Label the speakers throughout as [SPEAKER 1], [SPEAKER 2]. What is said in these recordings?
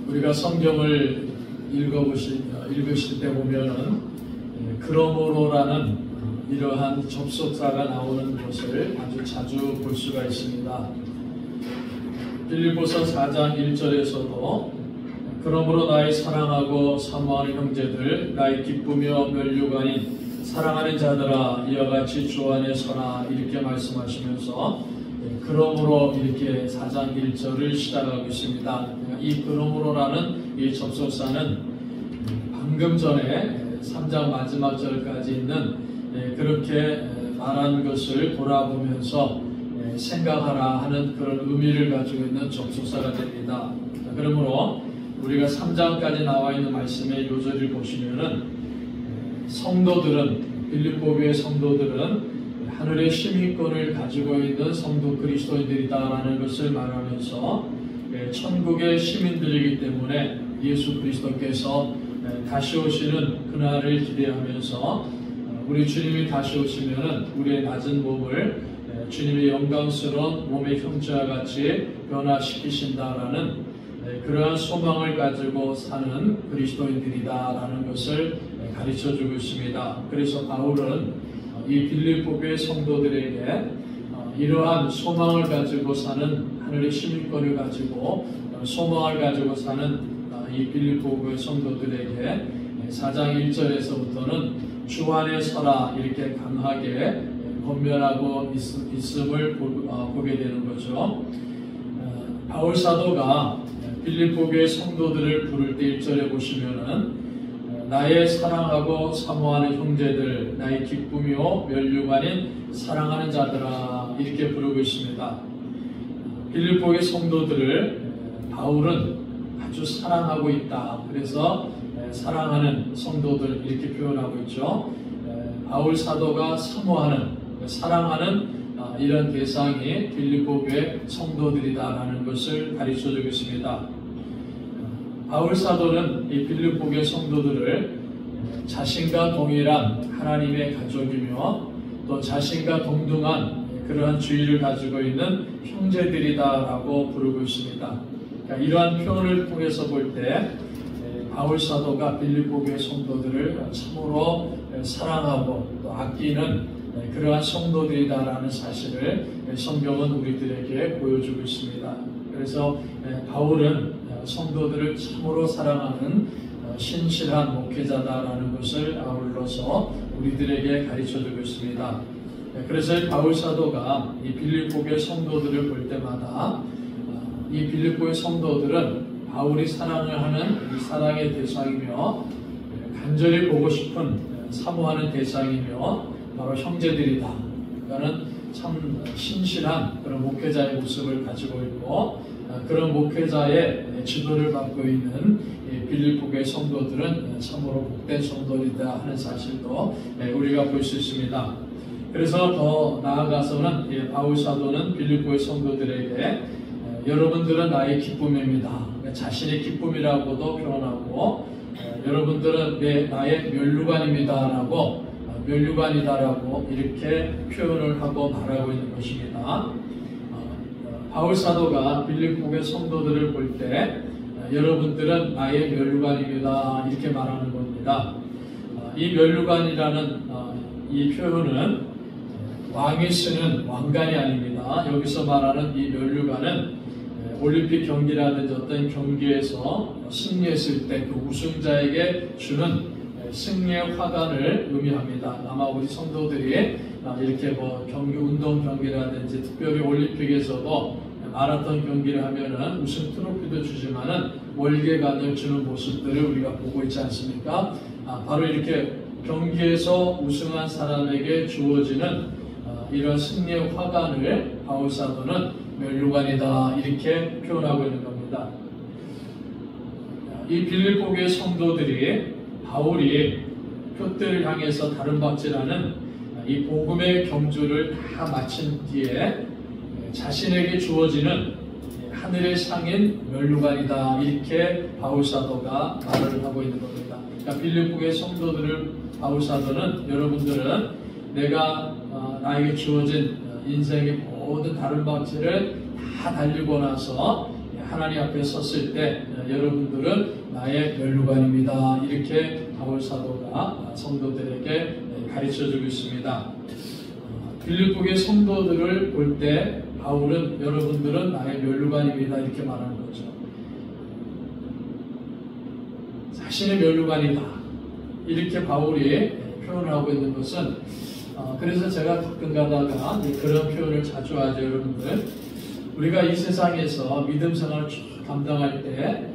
[SPEAKER 1] 우리가 성경을 읽으실 때 보면은 그러므로라는 이러한 접속사가 나오는 것을 아주 자주 볼 수가 있습니다. 빌립보서 4장 1절에서도 그러므로 나의 사랑하고 사모하는 형제들, 나의 기쁨이요 면류관인 사랑하는 자들아, 이와 같이 주 안에 서라, 이렇게 말씀하시면서 그러므로 이렇게 4장 1절을 시작하고 있습니다. 이 그러므로라는 이 접속사는 방금 전에 3장 마지막 절까지 있는 그렇게 말한 것을 돌아보면서 생각하라 하는 그런 의미를 가지고 있는 접속사가 됩니다. 그러므로 우리가 3장까지 나와 있는 말씀의 요절을 보시면은 성도들은, 빌립보교의 성도들은 하늘의 시민권을 가지고 있는 성도 그리스도인들이다라는 것을 말하면서 천국의 시민들이기 때문에 예수 그리스도께서 다시 오시는 그날을 기대하면서 우리 주님이 다시 오시면은 우리의 낮은 몸을 주님의 영광스러운 몸의 형체와 같이 변화시키신다라는 그러한 소망을 가지고 사는 그리스도인들이다라는 것을 가르쳐주고 있습니다. 그래서 바울은 이 빌립보교의 성도들에게 이러한 소망을 가지고 사는, 하늘의 시민권을 가지고 소망을 가지고 사는 이 빌립보교의 성도들에게 4장 1절에서부터는 주 안에 서라, 이렇게 강하게 권면하고 있음을 보게 되는 거죠. 바울 사도가 빌립보교의 성도들을 부를 때 1절에 보시면은 나의 사랑하고 사모하는 형제들, 나의 기쁨이요 면류관인 사랑하는 자들아, 이렇게 부르고 있습니다. 빌립보교의 성도들을 바울은 아주 사랑하고 있다. 그래서 사랑하는 성도들 이렇게 표현하고 있죠. 바울 사도가 사모하는, 사랑하는 이런 대상이 빌립보교의 성도들이다라는 것을 가르쳐주고 있습니다. 바울 사도는 이 빌립보교의 성도들을 자신과 동일한 하나님의 가족이며 또 자신과 동등한 그러한 주의를 가지고 있는 형제들이다라고 부르고 있습니다. 그러니까 이러한 표현을 통해서 볼 때 바울 사도가 빌립보교의 성도들을 참으로 사랑하고 또 아끼는 그러한 성도들이다라는 사실을 성경은 우리들에게 보여주고 있습니다. 그래서 바울은 성도들을 참으로 사랑하는 신실한 목회자다라는 것을 아울러서 우리들에게 가르쳐주고 있습니다. 그래서 바울 사도가 이 빌립보교의 성도들을 볼 때마다 이 빌립보의 성도들은 바울이 사랑을 하는 이 사랑의 대상이며 간절히 보고 싶은 사모하는 대상이며 바로 형제들이다. 그러니까는 참 신실한 그런 목회자의 모습을 가지고 있고 그런 목회자의 지도를 받고 있는 빌립보교의 성도들은 참으로 복된 성도이다 하는 사실도 우리가 볼 수 있습니다. 그래서 더 나아가서는 바울 사도는 빌립보의 성도들에게 여러분들은 나의 기쁨입니다. 자신의 기쁨이라고도 표현하고 여러분들은 나의 면류관입니다라고 면류관이다라고 이렇게 표현을 하고 말하고 있는 것입니다. 바울 사도가 빌립보교의 성도들을 볼 때 여러분들은 나의 면류관입니다 이렇게 말하는 겁니다. 이 면류관이라는 이 표현은 왕이 쓰는 왕관이 아닙니다. 여기서 말하는 이 면류관은 올림픽 경기라든지 어떤 경기에서 승리했을 때 그 우승자에게 주는 승리의 화관을 의미합니다. 아마 우리 성도들이 이렇게 운동 경기라든지 특별히 올림픽에서도 마라톤 경기를 하면은 우승 트로피도 주지만은 월계관을 주는 모습들을 우리가 보고 있지 않습니까? 바로 이렇게 경기에서 우승한 사람에게 주어지는 이런 승리의 화관을 바울 사도는 면류관이다 이렇게 표현하고 있는 겁니다. 이 빌립보교의 성도들이 바울이 표대를 향해서 다름박질하는 이 복음의 경주를 다 마친 뒤에 자신에게 주어지는 하늘의 상인 면류관이다 이렇게 바울 사도가 말을 하고 있는 겁니다. 그러니까 빌립보교의 성도들을 바울 사도는 여러분들은 내가 나에게 주어진 인생의 모든 다름박질을 다 달리고 나서 하나님 앞에 섰을 때 여러분들은 나의 면류관입니다. 이렇게 바울 사도가 성도들에게 가르쳐주고 있습니다. 빌립보의 성도들을 볼 때 바울은 여러분들은 나의 면류관입니다. 이렇게 말하는 거죠. 자신의 면류관이다. 이렇게 바울이 표현을 하고 있는 것은 그래서 제가 가끔 가다가 그런 표현을 자주 하죠. 여러분들, 우리가 이 세상에서 믿음 생활을 쭉 감당할 때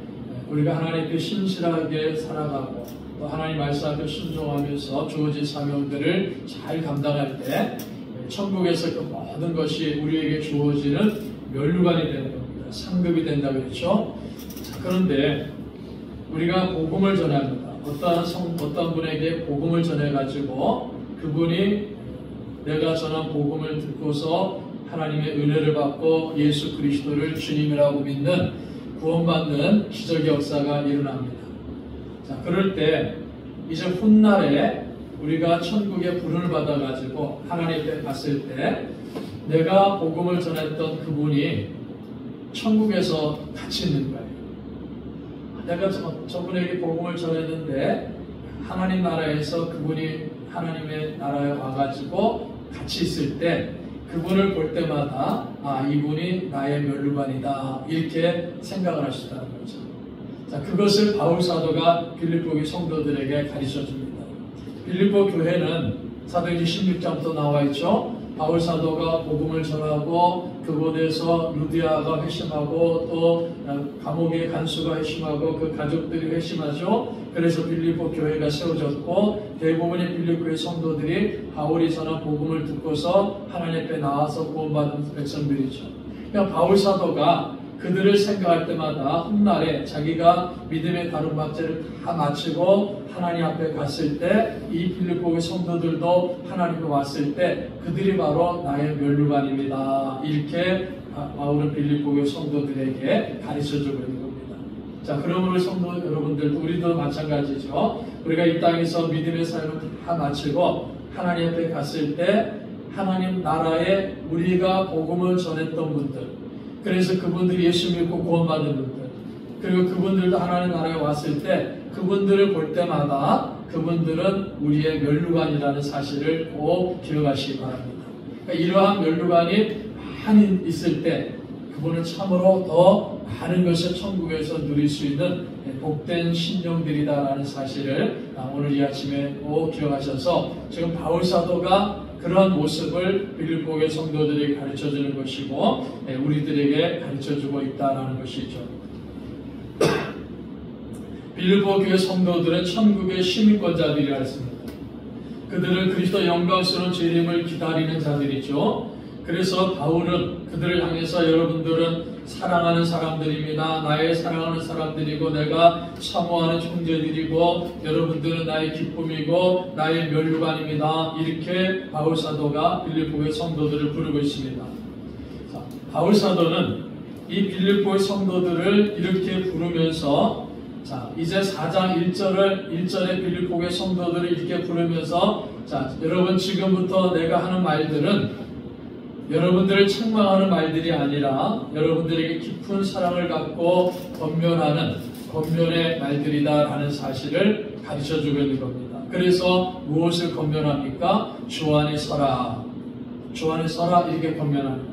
[SPEAKER 1] 우리가 하나님께 신실하게 살아가고 또 하나님 말씀 앞에 순종하면서 주어진 사명들을 잘 감당할 때 천국에서 그 모든 것이 우리에게 주어지는 면류관이 되는 겁니다. 상급이 된다고 했죠. 그런데 우리가 복음을 전합니다. 어떤 분에게 복음을 전해가지고 그분이 내가 전한 복음을 듣고서 하나님의 은혜를 받고 예수 그리스도를 주님이라고 믿는 구원받는 기적의 역사가 일어납니다. 자, 그럴 때 이제 훗날에 우리가 천국에 부름을 받아가지고 하나님께 갔을 때 내가 복음을 전했던 그분이 천국에서 같이 있는 거예요. 내가 저분에게 복음을 전했는데 하나님 나라에서 그분이 하나님의 나라에 와가지고 같이 있을 때 그분을 볼 때마다 이분이 나의 면류관이다 이렇게 생각을 할 수 있다는 거죠. 자, 그것을 바울 사도가 빌립보 성도들에게 가르쳐 줍니다. 빌립보 교회는 사도행전 16장부터 나와 있죠. 바울 사도가 복음을 전하고 그곳에서 루디아가 회심하고 또 감옥의 간수가 회심하고 그 가족들이 회심하죠. 그래서 빌립보 교회가 세워졌고 대부분의 빌립보의 성도들이 바울이 전한 복음을 듣고서 하나님 앞에 나와서 구원받은 백성들이죠. 그러니까 바울 사도가 그들을 생각할 때마다 훗날에 자기가 믿음의 다름박제를 다 마치고 하나님 앞에 갔을 때 이 빌립보의 성도들도 하나님께 왔을 때 그들이 바로 나의 면류관입니다. 이렇게 바울은 빌립보의 성도들에게 가르쳐주고 있는 겁니다. 자, 그러므로 성도 여러분들도 우리도 마찬가지죠. 우리가 이 땅에서 믿음의 삶을 다 마치고 하나님 앞에 갔을 때 하나님 나라에 우리가 복음을 전했던 분들, 그래서 그분들이 예수 믿고 구원받은 분들, 그리고 그분들도 하나님 나라에 왔을 때 그분들을 볼 때마다 그분들은 우리의 면류관이라는 사실을 꼭 기억하시기 바랍니다. 그러니까 이러한 면류관이 많이 있을 때 그분은 참으로 더 많은 것을 천국에서 누릴 수 있는 복된 신령들이다라는 사실을 오늘 이 아침에 꼭 기억하셔서 지금 바울 사도가 그런 모습을 빌립보의 성도들에게 가르쳐주는 것이고 우리들에게 가르쳐주고 있다는 것이죠. 빌립보 교회 성도들은 천국의 시민권자들이라 했습니다. 그들은 그리스도 영광스러운 재림을 기다리는 자들이죠. 그래서 바울은 그들을 향해서 여러분들은 사랑하는 사람들입니다. 나의 사랑하는 사람들이고 내가 사모하는 형제들이고 여러분들은 나의 기쁨이고 나의 면류관입니다. 이렇게 바울 사도가 빌립보의 성도들을 부르고 있습니다. 자, 바울 사도는 이 빌립보의 성도들을 이렇게 부르면서 자, 이제 4장 1절에 빌립보의 성도들을 이렇게 부르면서 자, 여러분 지금부터 내가 하는 말들은 여러분들을 책망하는 말들이 아니라 여러분들에게 깊은 사랑을 갖고 권면의 말들이다라는 사실을 가르쳐주고 있는 겁니다. 그래서 무엇을 권면합니까? 주 안에 서라. 주 안에 서라 이렇게 권면하는 거예요.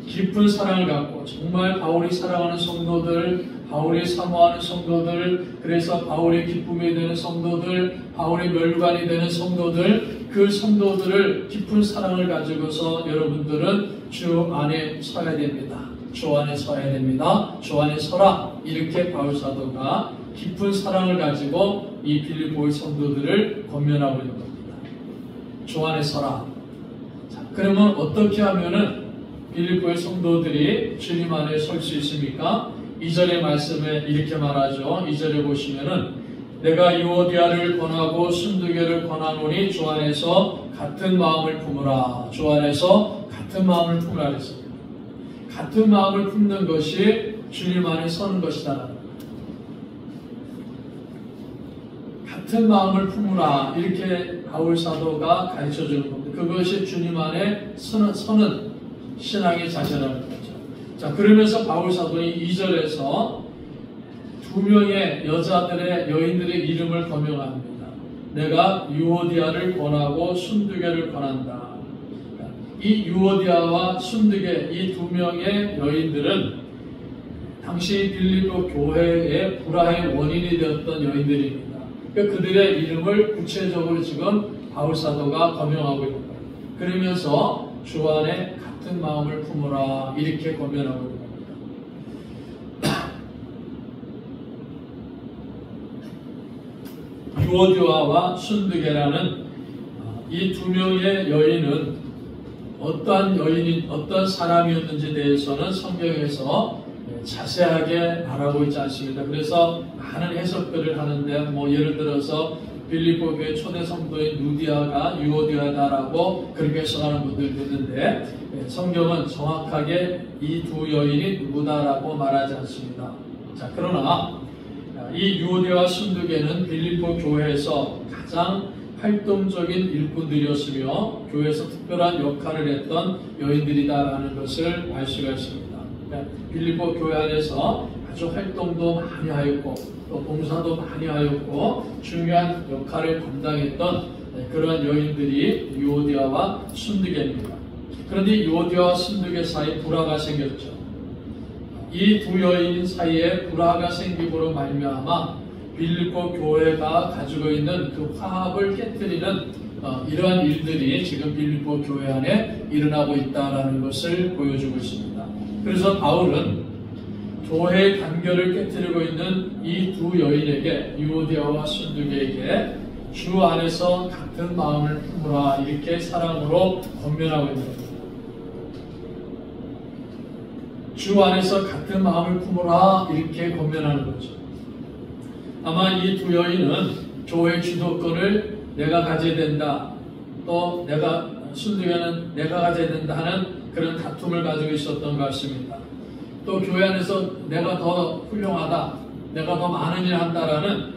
[SPEAKER 1] 깊은 사랑을 갖고 정말 바울이 사랑하는 성도들, 바울이 사모하는 성도들, 그래서 바울의 기쁨이 되는 성도들, 바울의 면류관이 되는 성도들, 그 성도들을 깊은 사랑을 가지고서 여러분들은 주 안에 서야 됩니다. 주 안에 서야 됩니다. 주 안에 서라. 이렇게 바울 사도가 깊은 사랑을 가지고 이 빌립보의 성도들을 권면하고 있는 겁니다. 주 안에 서라. 자, 그러면 어떻게 하면은 빌립보의 성도들이 주님 안에 설 수 있습니까? 2절의 말씀에 이렇게 말하죠. 2절에 보시면은 내가 유오디아를 권하고 순두개를 권하노니 주 안에서 같은 마음을 품으라. 주 안에서 같은 마음을 품으라 했습니다. 같은 마음을 품는 것이 주님 안에 서는 것이다. 같은 마음을 품으라. 이렇게 바울 사도가 가르쳐주는 겁니다. 그것이 주님 안에 서는 신앙의 자세라는 거죠. 자, 그러면서 바울 사도는 2절에서 두 명의 여인들의 이름을 거명합니다. 내가 유오디아를 권하고 순두개를 권한다. 이 유오디아와 순두개 이 두 명의 여인들은 당시 빌립보 교회의 불화의 원인이 되었던 여인들입니다. 그들의 이름을 구체적으로 지금 바울 사도가 거명하고 있는 거예요. 그러면서 주 안에 같은 마음을 품으라 이렇게 권면하고 있는 겁니다. 유오디아와 순두개라는 이 두 명의 여인은 어떤 사람이었는지에 대해서는 성경에서 자세하게 말하고 있지 않습니다. 그래서 많은 해석들을 하는데, 예를 들어서 빌립보 교회 초대 성도인 루디아가 유오디아다라고 그렇게 해석하는 분들도 있는데, 성경은 정확하게 이 두 여인이 누구다라고 말하지 않습니다. 자, 그러나 이 유오디아와 순두개는 빌립보 교회에서 가장 활동적인 일꾼들이었으며 교회에서 특별한 역할을 했던 여인들이다라는 것을 알 수가 있습니다. 빌립보 교회 안에서 아주 활동도 많이 하였고 또 봉사도 많이 하였고 중요한 역할을 감당했던 그런 여인들이 유오디아와 순두개입니다. 그런데 유오디아와 순두개 사이에 불화가 생겼죠. 이 두 여인 사이에 불화가 생김으로 말미암아 빌립보 교회가 가지고 있는 그 화합을 깨뜨리는 이러한 일들이 지금 빌립보 교회 안에 일어나고 있다는 것을 보여주고 있습니다. 그래서 바울은 교회의 단결을 깨뜨리고 있는 이 두 여인에게 유오디아와 순두개에게 주 안에서 같은 마음을 품으라 이렇게 사랑으로 권면하고 있는 겁니다. 주 안에서 같은 마음을 품으라 이렇게 권면하는 거죠. 아마 이 두 여인은 교회 주도권을 내가 가져야 된다, 또 순두개는 내가 가져야 된다 하는 그런 다툼을 가지고 있었던 것 같습니다. 또 교회 안에서 내가 더 훌륭하다, 내가 더 많은 일을 한다라는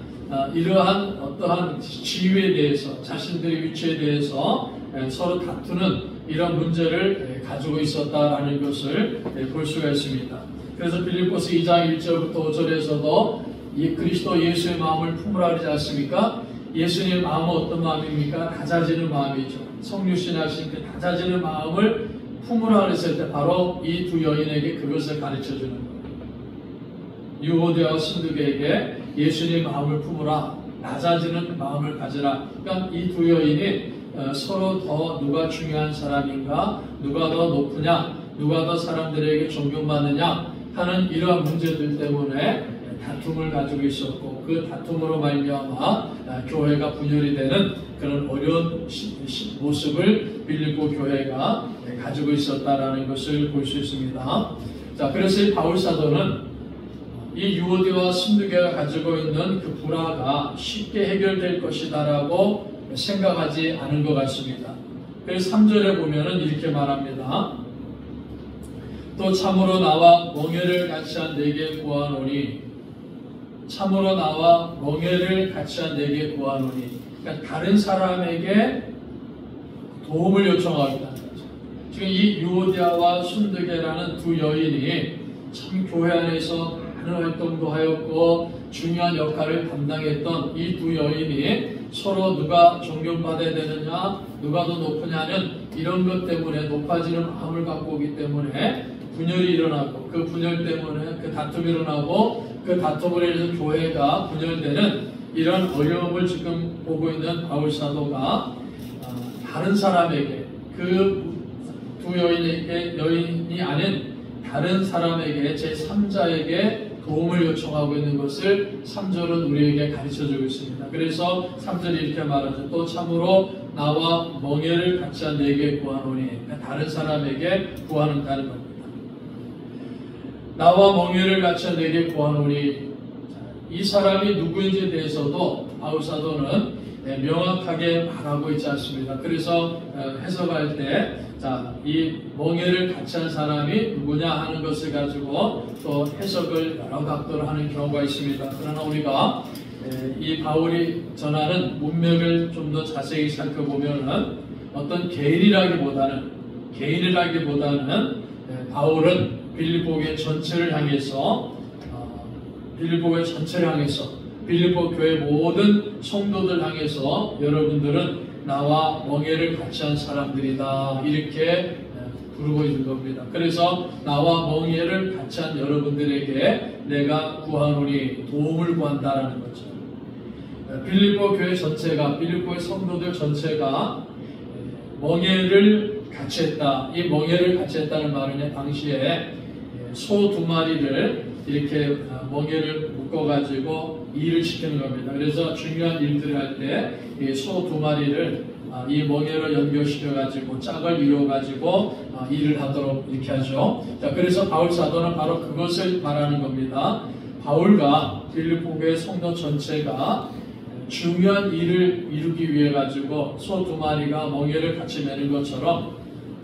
[SPEAKER 1] 이러한 어떠한 지위에 대해서, 자신들의 위치에 대해서 서로 다투는 이런 문제를 가지고 있었다라는 것을 볼 수가 있습니다. 그래서 빌립보서 2장 1절부터 5절에서도 이 그리스도 예수의 마음을 품으라 그러지 않습니까? 예수님의 마음은 어떤 마음입니까? 다자지는 마음이죠. 성육신 하신 그 다자지는 마음을 품으라 그랬을 때 바로 이 두 여인에게 그것을 가르쳐 주는 거예요. 유오디아와 순두개에게 예수님의 마음을 품으라, 낮아지는 마음을 가지라. 그러니까 이 두 여인이 서로 더 누가 중요한 사람인가, 누가 더 높으냐, 누가 더 사람들에게 존경받느냐 하는 이러한 문제들 때문에 다툼을 가지고 있었고, 그 다툼으로 말미암아 교회가 분열이 되는 그런 어려운 모습을 빌립보 교회가 가지고 있었다라는 것을 볼 수 있습니다. 자, 그래서 이 바울 사도는 이 유오디아와 순두개가 가지고 있는 그 불화가 쉽게 해결될 것이다라고 생각하지 않은 것 같습니다. 그래서 3절에 보면은 이렇게 말합니다. 또 참으로 나와 멍에를 같이 한 내게 구하노니, 참으로 나와 멍에를 같이 한 내게 구하노니, 그러니까 다른 사람에게 도움을 요청하겠다는 거죠. 지금 이 유오디아와 순두개라는 두 여인이 참 교회 안에서 많은 활동도 하였고 중요한 역할을 담당했던 이 두 여인이 서로 누가 존경받아야 되느냐, 누가 더 높으냐는 이런 것 때문에 높아지는 마음을 갖고 오기 때문에 분열이 일어나고, 그 분열 때문에 그 다툼이 일어나고, 그 다툼으로 인해서 교회가 분열되는 이런 어려움을 지금 보고 있는 바울 사도가 다른 사람에게, 그 두 여인이 아닌 다른 사람에게, 제3자에게 도움을 요청하고 있는 것을 3절은 우리에게 가르쳐주고 있습니다. 그래서 3절이 이렇게 말하죠. 또 참으로 나와 멍에를 같이 한 내게 구하노니, 그러니까 다른 사람에게 구하는다는 겁니다. 나와 멍에를 같이 한 내게 구하노니, 이 사람이 누구인지에 대해서도 바울 사도는 명확하게 말하고 있지 않습니다. 그래서 해석할 때 이 멍에를 같이 한 사람이 누구냐 하는 것을 가지고 또 해석을 여러 각도로 하는 경우가 있습니다. 그러나 우리가 이 바울이 전하는 문맥을 좀 더 자세히 살펴보면은 어떤 개인이라기보다는 바울은 빌립보 교회 전체를 향해서 빌립보 교회 모든 성도들 향해서 여러분들은 나와 멍에를 같이 한 사람들이다 이렇게 부르고 있는 겁니다. 그래서 나와 멍에를 같이 한 여러분들에게 내가 구하노니 도움을 구한다라는 거죠. 빌립보 교회 전체가, 빌립보의 성도들 전체가 멍에를 같이 했다. 이 멍에를 같이 했다는 말은 당시에 소 2마리를 이렇게 멍에를 묶어가지고 일을 시키는 겁니다. 그래서 중요한 일들을 할 때 이 소 2마리를 이 멍에로 연결시켜가지고 짝을 이루어가지고 일을 하도록 이렇게 하죠. 자, 그래서 바울 사도는 바로 그것을 말하는 겁니다. 바울과 빌립보 교회 성도 전체가 중요한 일을 이루기 위해 가지고 소 2마리가 멍에를 같이 매는 것처럼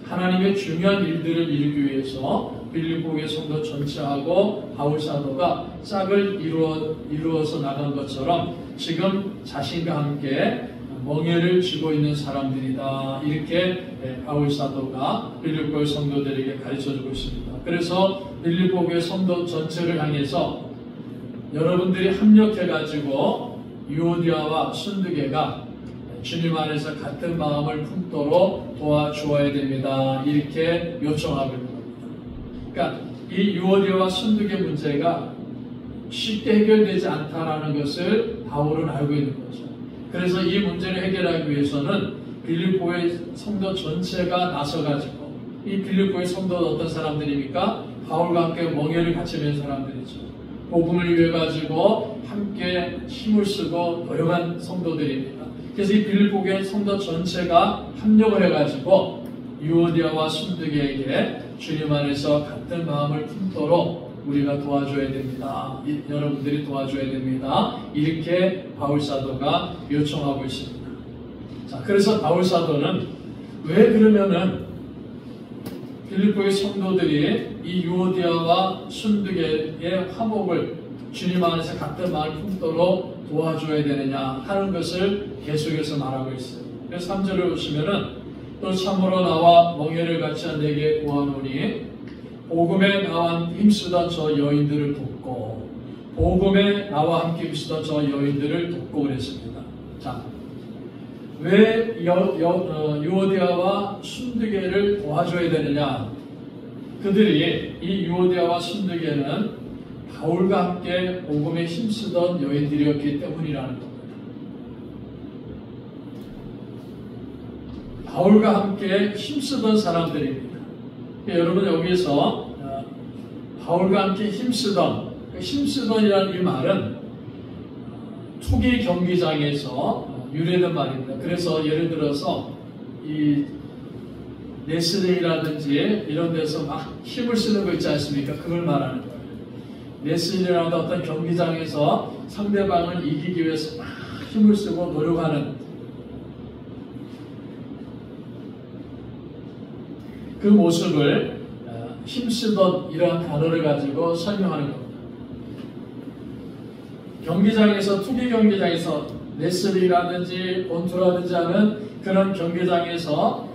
[SPEAKER 1] 하나님의 중요한 일들을 이루기 위해서 빌립보 교회 성도 전체하고 바울 사도가 짝을 이루어서 나간 것처럼 지금 자신과 함께 멍에를 쥐고 있는 사람들이다. 이렇게 바울 사도가 빌립보 교회 성도들에게 가르쳐주고 있습니다. 그래서 빌립보 교회 성도 전체를 향해서 여러분들이 합력해가지고 유오디아와 순두계가 주님 안에서 같은 마음을 품도록 도와주어야 됩니다. 이렇게 요청하고 있는 겁니다. 그러니까 이 유오디아와 순두계 문제가 쉽게 해결되지 않다라는 것을 바울은 알고 있는 거죠. 그래서 이 문제를 해결하기 위해서는 빌립보의 성도 전체가 나서가지고, 이 빌립보의 성도는 어떤 사람들입니까? 바울과 함께 멍에를 같이 맨 사람들이죠. 복음을 위해 가지고 함께 힘을 쓰고 노력한 성도들입니다. 그래서 이 빌립보 교회 성도 전체가 합력을 해가지고 유오디아와 순두계에게 주님 안에서 같은 마음을 품도록 우리가 도와줘야 됩니다. 여러분들이 도와줘야 됩니다. 이렇게 바울 사도가 요청하고 있습니다. 자, 그래서 바울 사도는 왜 그러면은 빌립보의 성도들이 이 유오디아와 순두계의 화목을 주님 안에서 같은 마음을 품도록 도와줘야 되느냐 하는 것을 계속해서 말하고 있어요. 그래서 3절을 보시면은 또 참으로 나와 멍에를 같이 한 내게 구하노니 복음에 나와 힘쓰던 저 여인들을 돕고, 복음에 나와 함께 힘쓰던 저 여인들을 돕고 그랬습니다. 자, 왜 유오디아와 순두계를 도와줘야 되느냐? 그들이, 이 유오디아와 순두계는 바울과 함께 복음에 힘쓰던 여인들이었기 때문이라는 겁니다. 바울과 함께 힘쓰던 사람들입니다. 여러분 여기서 바울과 함께 힘쓰던이라는 이 말은 투기 경기장에서 유래된 말입니다. 그래서 예를 들어서 이 레슬링이라든지 이런 데서 막 힘을 쓰는 거 있지 않습니까? 그걸 말하는 거예요. 레슬링이라는 어떤 경기장에서 상대방을 이기기 위해서 막 힘을 쓰고 노력하는 그 모습을 힘쓰던 이러한 단어를 가지고 설명하는 겁니다. 경기장에서, 투기 경기장에서 레슬링이라든지 권투라든지 하는 그런 경기장에서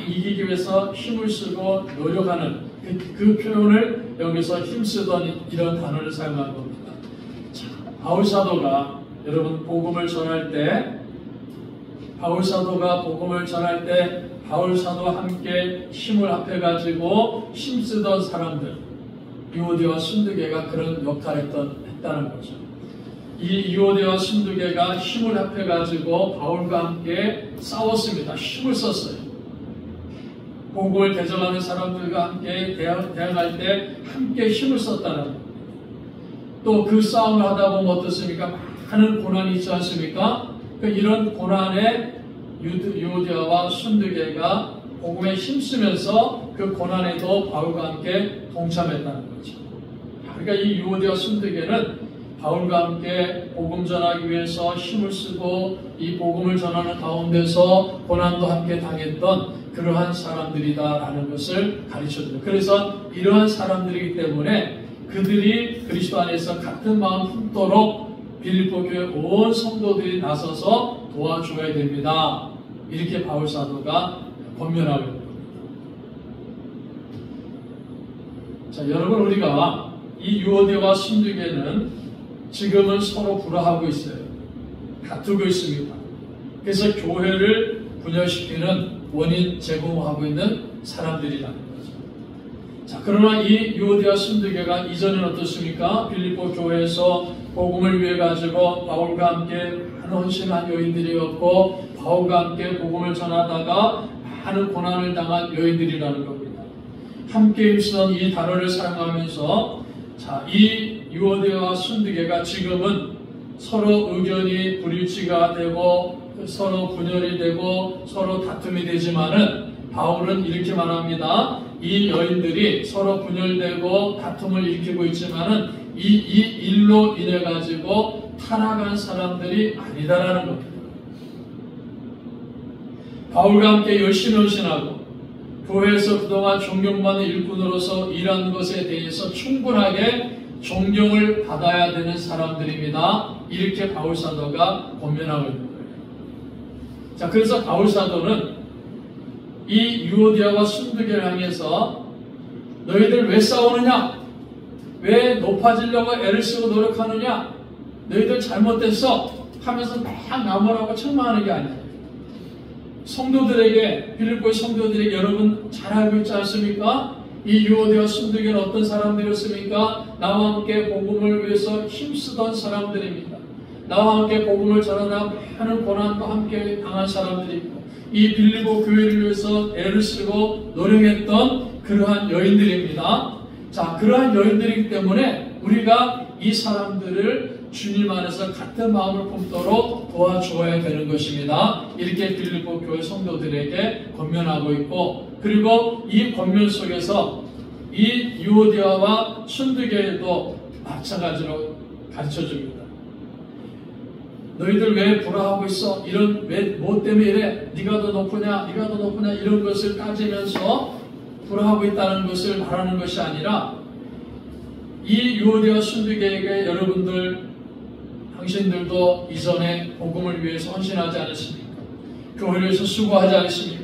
[SPEAKER 1] 이기기 위해서 힘을 쓰고 노력하는 그 표현을 여기서 힘쓰던 이런 단어를 사용한 겁니다. 자, 바울 사도가 여러분 복음을 전할 때, 바울 사도가 복음을 전할 때 바울 사도와 함께 힘을 합해가지고 힘쓰던 사람들, 유오디아와 순두계가 그런 역할을 했다는 거죠. 이 유오디아와 순두계가 힘을 합해가지고 바울과 함께 싸웠습니다. 힘을 썼어요. 복음을 대적하는 사람들과 함께 대항할 때 함께 힘을 썼다는 겁니다. 또 그 싸움을 하다 보면 어떻습니까? 많은 고난이 있지 않습니까? 이런 고난에 유오디아와 순두계가 복음에 힘쓰면서 그 고난에도 바울과 함께 동참했다는 거죠. 그러니까 이 유오디아와 순두계는 바울과 함께 복음 전하기 위해서 힘을 쓰고 이 복음을 전하는 가운데서 고난도 함께 당했던 그러한 사람들이다라는 것을 가르쳐줍니다. 그래서 이러한 사람들이기 때문에 그들이 그리스도 안에서 같은 마음 품도록 빌립보 교회 온 성도들이 나서서 도와줘야 됩니다. 이렇게 바울 사도가 권면하고 있는 겁니다. 자, 여러분, 우리가 이 유오디아와 순두개는 지금은 서로 불화하고 있어요. 다투고 있습니다. 그래서 교회를 분열시키는 원인 제공하고 있는 사람들이라는 거죠. 자, 그러나 이 유오디아 순두개가 이전에는 어떻습니까? 빌립보 교회에서 복음을 위해 가지고 바울과 함께 헌신한 여인들이었고, 바울과 함께 복음을 전하다가 많은 고난을 당한 여인들이라는 겁니다. 함께 힘쓰던 이 단어를 사용하면서, 자, 이 유오디아와 순두개가 지금은 서로 의견이 불일치가 되고 서로 분열이 되고 서로 다툼이 되지만은, 바울은 이렇게 말합니다. 이 여인들이 서로 분열되고 다툼을 일으키고 있지만은 이 일로 인해 가지고 타락한 사람들이 아니다라는 겁니다. 바울과 함께 열심히 헌신하고 교회에서 그동안 존경받는 일꾼으로서 일한 것에 대해서 충분하게 존경을 받아야 되는 사람들입니다. 이렇게 바울 사도가 권면하고 있는 거예요. 자, 그래서 바울 사도는 이 유오디아와 순두개를 향해서 너희들 왜 싸우느냐? 왜 높아지려고 애를 쓰고 노력하느냐? 너희들 잘못됐어 하면서 막 나무라고 책망하는 게 아니에요. 성도들에게, 빌립보의 성도들에게 여러분 잘 알고 있지 않습니까? 이 유오디아와 순두개는 어떤 사람들이었습니까? 나와 함께 복음을 위해서 힘쓰던 사람들입니다. 나와 함께 복음을 전하다 많은 고난도 함께 당한 사람들이고, 이 빌립보 교회를 위해서 애를 쓰고 노력했던 그러한 여인들입니다. 자, 그러한 여인들이기 때문에 우리가 이 사람들을 주님 안에서 같은 마음을 품도록 도와주어야 되는 것입니다. 이렇게 빌립보 교회 성도들에게 권면하고 있고, 그리고 이 권면 속에서 이 유오디아와 순두개도 마찬가지로 가르쳐줍니다. 너희들 왜 불화하고 있어? 뭐 때문에 이래? 네가 더 높으냐? 네가 더 높으냐? 이런 것을 따지면서 불화하고 있다는 것을 말하는 것이 아니라, 이 유오디아 순두개에게 여러분들, 당신들도 이전에 복음을 위해서 헌신하지 않았습니까? 교회를 위해서 수고하지 않았습니까?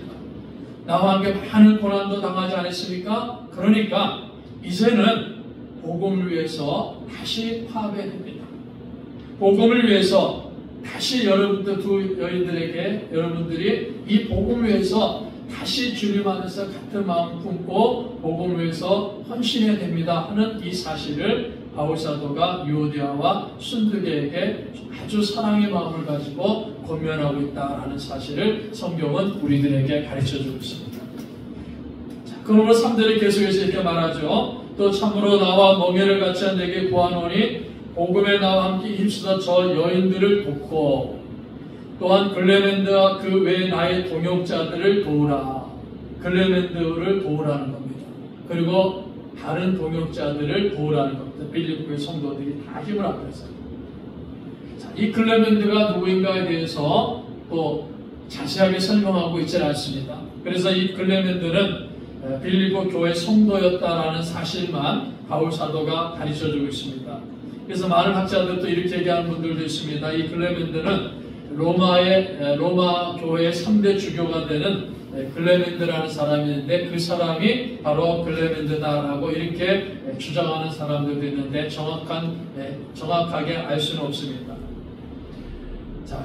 [SPEAKER 1] 나와 함께 많은 고난도 당하지 않았습니까? 그러니까 이제는 복음을 위해서 다시 화합해야 됩니다. 복음을 위해서 다시 여러분들 두 여인들에게 여러분들이 이 복음을 위해서 다시 주님 안에서 같은 마음 품고 복음을 위해서 헌신해야 됩니다 하는 이 사실을 바울 사도가 유오디아와 순두개에게 아주 사랑의 마음을 가지고 권면하고 있다는 사실을 성경은 우리들에게 가르쳐주고 있습니다. 자, 그러므로 3절에 계속해서 이렇게 말하죠. 또 참으로 나와 멍에를 같이 한 내게 구하노니 복음에 나와 함께 힘쓰던 저 여인들을 돕고, 또한 글레멘드와 그 외 나의 동역자들을 도우라. 글레멘드를 도우라는 겁니다. 그리고 다른 동역자들을 도우라는 겁니다. 빌립보의 성도들이 다 힘을 합해서. 이 글레멘드가 누구인가에 대해서 또 자세하게 설명하고 있지는 않습니다. 그래서 이 글레멘드는 빌립보 교회 성도였다라는 사실만 바울 사도가 가르쳐주고 있습니다. 그래서 많은 학자들도 이렇게 얘기하는 분들도 있습니다. 이 글레멘드는 로마 교회의 3대 주교가 되는 글레멘드라는 사람이 있는데, 그 사람이 바로 글레멘드다라고 이렇게 주장하는 사람들도 있는데 정확하게 알 수는 없습니다. 자,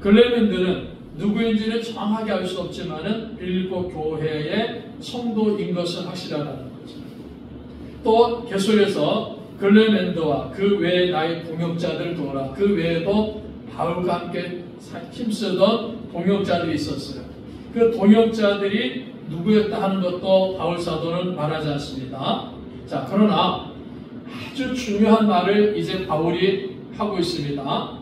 [SPEAKER 1] 글레멘드는 누구인지는 정확하게 알 수 없지만은 빌립보 교회의 성도인 것은 확실하다는 거죠. 또 계속해서 글레멘드와 그 외에 나의 동역자들을 도우라. 그 외에도 바울과 함께 힘쓰던 동역자들이 있었어요. 그 동역자들이 누구였다 하는 것도 바울 사도는 말하지 않습니다. 자, 그러나 아주 중요한 말을 이제 바울이 하고 있습니다.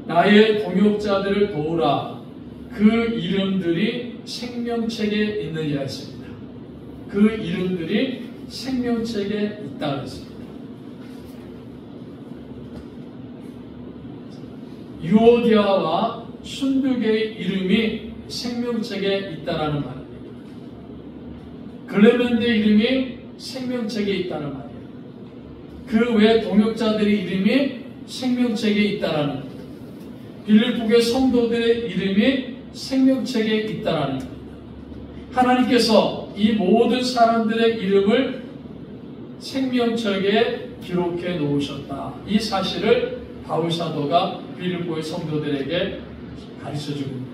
[SPEAKER 1] 나의 동역자들을 도우라. 그 이름들이 생명책에 있느니라 했습니다. 그 이름들이 생명책에 있다 했습니다. 유오디아와 순두개의 이름이 생명책에 있다라는 말입니다. 글레멘드의 이름이 생명책에 있다는 말이에요. 그 외 동역자들의 이름이 생명책에 있다라는 겁니다. 빌립보의 성도들의 이름이 생명책에 있다라는 겁니다. 하나님께서 이 모든 사람들의 이름을 생명책에 기록해 놓으셨다. 이 사실을 바울 사도가 빌립보의 성도들에게 가르쳐 줍니다.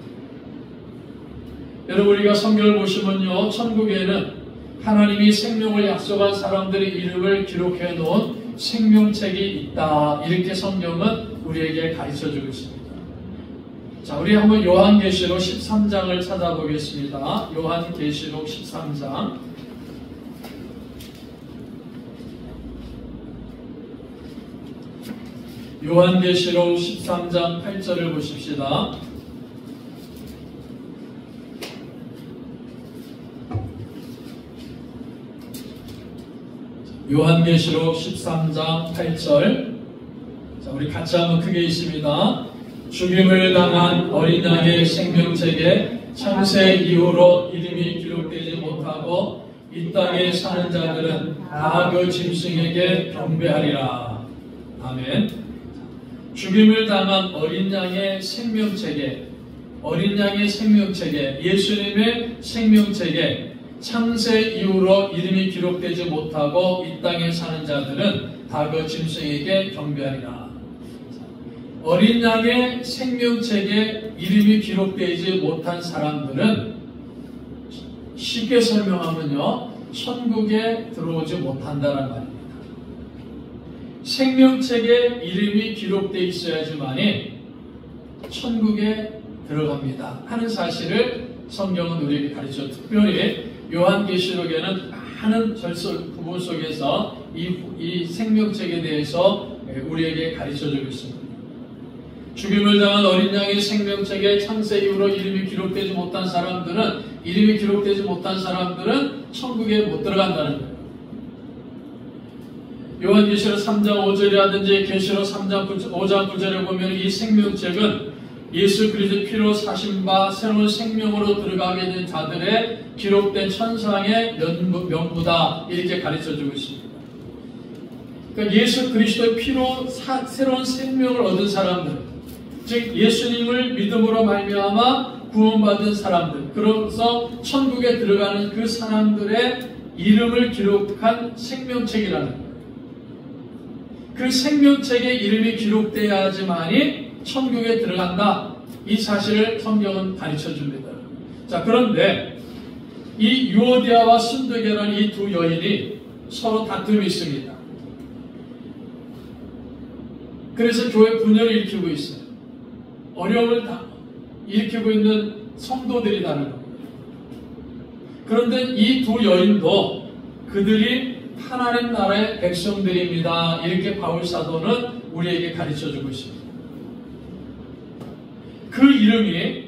[SPEAKER 1] 여러분, 우리가 성경을 보시면요, 천국에는 하나님이 생명을 약속한 사람들의 이름을 기록해 놓은 생명책이 있다. 이렇게 성경은 우리에게 가르쳐 주고 있습니다. 자, 우리 한번 요한계시록 13장을 찾아보겠습니다. 요한계시록 13장. 요한계시록 13장 8절을 보십시다. 요한계시록 13장 8절. 자, 우리 같이 한번 크게 읽습니다. 죽임을 당한 어린 양의 생명책에 창세 이후로 이름이 기록되지 못하고 이 땅에 사는 자들은 다 그 짐승에게 경배하리라. 아멘. 죽임을 당한 어린 양의 생명책에, 어린 양의 생명책에, 예수님의 생명책에 창세 이후로 이름이 기록되지 못하고 이 땅에 사는 자들은 다 그 짐승에게 경배하리라. 어린 양의 생명책에 이름이 기록되지 못한 사람들은 쉽게 설명하면요, 천국에 들어오지 못한다는 말입니다. 생명책에 이름이 기록되어 있어야지만이 천국에 들어갑니다 하는 사실을 성경은 우리에게 가르쳐, 특별히 요한계시록에는 많은 부분 속에서 이 생명책에 대해서 우리에게 가르쳐주고 있습니다. 죽임을 당한 어린 양의 생명책에 창세 이후로 이름이 기록되지 못한 사람들은, 천국에 못 들어간다는 거예요. 요한계시록 3장 5절이라든지 계시록 3장 5장 9절에 보면 이 생명책은 예수 그리스도의 피로 사신 바 새로운 생명으로 들어가게 된 자들의 기록된 천상의 명부다, 이렇게 가르쳐주고 있습니다. 그러니까 예수 그리스도의 피로 새로운 생명을 얻은 사람들, 즉 예수님을 믿음으로 말미암아 구원받은 사람들, 그래서 천국에 들어가는 그 사람들의 이름을 기록한 생명책이라는 거예요. 그 생명책에 이름이 기록되어야지만이 천국에 들어간다, 이 사실을 성경은 가르쳐 줍니다. 자, 그런데 이 유오디아와 순두계라는 이 두 여인이 서로 다툼이 있습니다. 그래서 교회 분열을 일으키고 있어요. 어려움을 일으키고 있는 성도들이라는 겁니다. 그런데 이 두 여인도 그들이 하나님 나라의 백성들입니다, 이렇게 바울 사도는 우리에게 가르쳐주고 있습니다. 그 이름이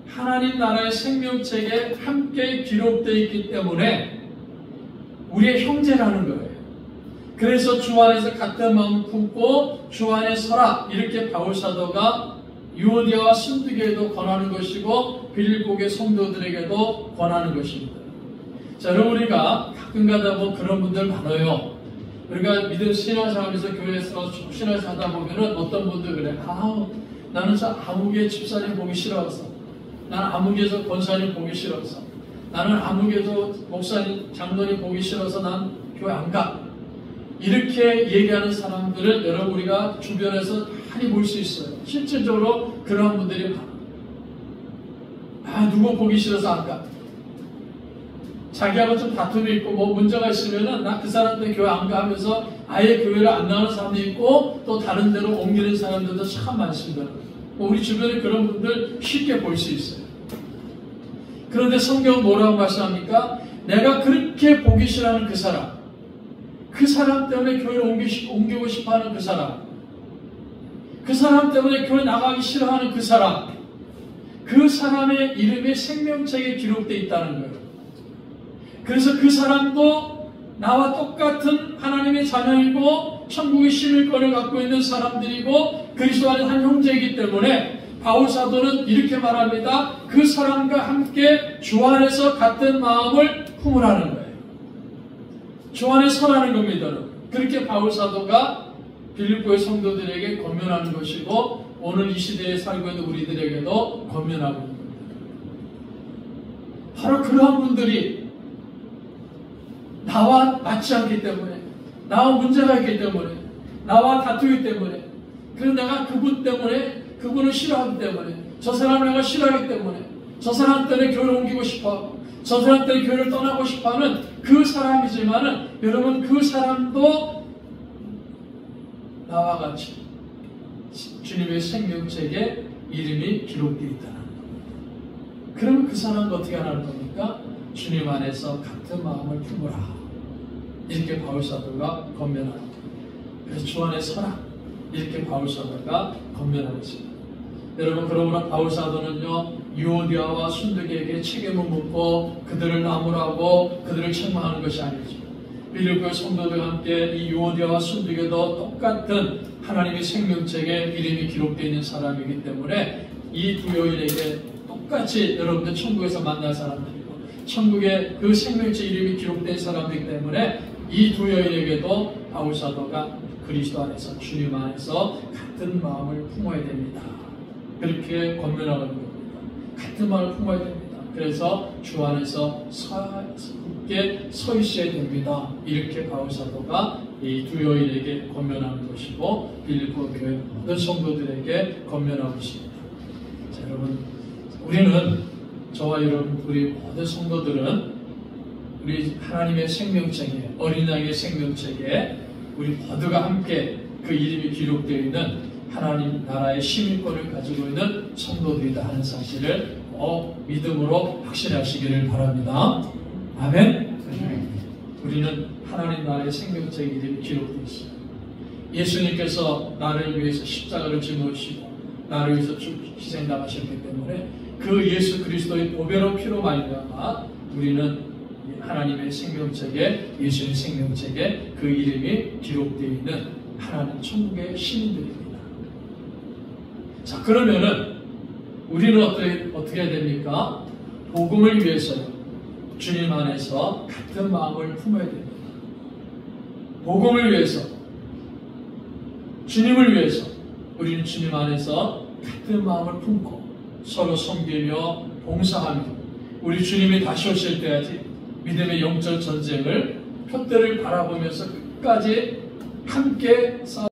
[SPEAKER 1] 하나님 나라의 생명책에 함께 기록되어 있기 때문에 우리의 형제라는 거예요. 그래서 주 안에서 같은 마음 품고 주 안에 서라, 이렇게 바울 사도가 유오디아와 순두계에도 권하는 것이고 빌립보의 성도들에게도 권하는 것입니다. 자, 여러분, 우리가 가끔 가다 보면 그런 분들 많아요. 우리가 믿음 신앙생활에서 교회에서 신앙생활 하다 보면은 어떤 분들 그래, 나는 저 아무개 집사님 보기 싫어서, 나는 아무개에서 권사님 보기 싫어서, 나는 아무개도 목사님 장로님 보기 싫어서 난 교회 안 가, 이렇게 얘기하는 사람들은 여러분 우리가 주변에서 많이 볼 수 있어요. 실질적으로 그런 분들이 많아. 누구 보기 싫어서 안 가, 자기하고 좀 다툼이 있고 뭐 문제가 있으면은 나 그 사람 때문에 교회 안 가 하면서 아예 교회를 안 나가는 사람도 있고 또 다른 데로 옮기는 사람들도 참 많습니다. 우리 주변에 그런 분들 쉽게 볼 수 있어요. 그런데 성경은 뭐라고 말씀합니까? 내가 그렇게 보기 싫어하는 그 사람 때문에 교회를 옮기고 싶어하는 그 사람 때문에 교회 나가기 싫어하는 그 사람의 이름이 생명책에 기록되어 있다는 거예요. 그래서 그 사람도 나와 똑같은 하나님의 자녀이고 천국의 시민권을 갖고 있는 사람들이고 그리스도 안에 한 형제이기 때문에 바울 사도는 이렇게 말합니다. 그 사람과 함께 주 안에서 같은 마음을 품으라는 거예요. 주 안에 서라는 겁니다. 그렇게 바울 사도가 빌립보의 성도들에게 권면하는 것이고 오늘 이 시대에 살고 있는 우리들에게도 권면하고 있는 겁니다. 바로 그러한 분들이 나와 맞지 않기 때문에, 나와 문제가 있기 때문에, 나와 다투기 때문에, 그래서 내가 그분 때문에, 그분을 싫어하기 때문에, 저 사람을 내가 싫어하기 때문에, 저 사람 때문에 교회를 옮기고 싶어하고, 저 사람 때문에 교회를 떠나고 싶어하는 그 사람이지만은, 여러분 그 사람도 나와 같이 주님의 생명책에 이름이 기록되어 있다는 겁니다. 그러면 그 사람도 어떻게 하는 겁니까? 주님 안에서 같은 마음을 품으라, 이렇게 바울사도가 권면합니다. 그래서 주 안에 서라, 이렇게 바울사도가 권면하고 있습니다. 여러분, 그러므로 바울사도는요, 유오디아와 순두계에게 책임을 묻고 그들을 나무라고 그들을 책망하는 것이 아니죠. 빌립보 성도들과 함께 이 유오디아와 순두계도 똑같은 하나님의 생명책에 이름이 기록되어 있는 사람이기 때문에 이 두 여인에게 똑같이 여러분들 천국에서 만날 사람들이고 천국에 그 생명책 이름이 기록된 사람이기 때문에 이 두 여인에게도 바울사도가 그리스도 안에서, 주님 안에서 같은 마음을 품어야 됩니다. 그렇게 권면하는 겁니다. 같은 마음을 품어야 됩니다. 그래서 주 안에서 굳게 서 있어야 됩니다. 이렇게 바울사도가 이 두 여인에게 권면하는 것이고 빌립보 교회 모든 성도들에게 권면하고 있습니다. 자, 여러분, 우리는, 저와 여러분, 우리 모든 성도들은 우리 하나님의 생명책에, 어린 양의 생명책에 우리 모두가 함께 그 이름이 기록되어 있는 하나님 나라의 시민권을 가지고 있는 성도들이다 하는 사실을 믿음으로 확신하시기를 바랍니다. 아멘. 우리는 하나님 나라의 생명책 이름이 기록되어 있어요. 예수님께서 나를 위해서 십자가를 짊어지시고 나를 위해서 희생당하셨기 때문에 그 예수 그리스도의 보배로 피로 말미암아 우리는 하나님의 생명책에, 예수의 생명책에 그 이름이 기록되어 있는 하나님 천국의 시민들입니다. 자, 그러면은 우리는 어떻게 해야 됩니까? 복음을 위해서요, 주님 안에서 같은 마음을 품어야 됩니다. 복음을 위해서, 주님을 위해서 우리는 주님 안에서 같은 마음을 품고 서로 섬기며 봉사하며 우리 주님이 다시 오실 때까지 믿음의 영적 전쟁을, 표대를 바라보면서 끝까지 함께 싸워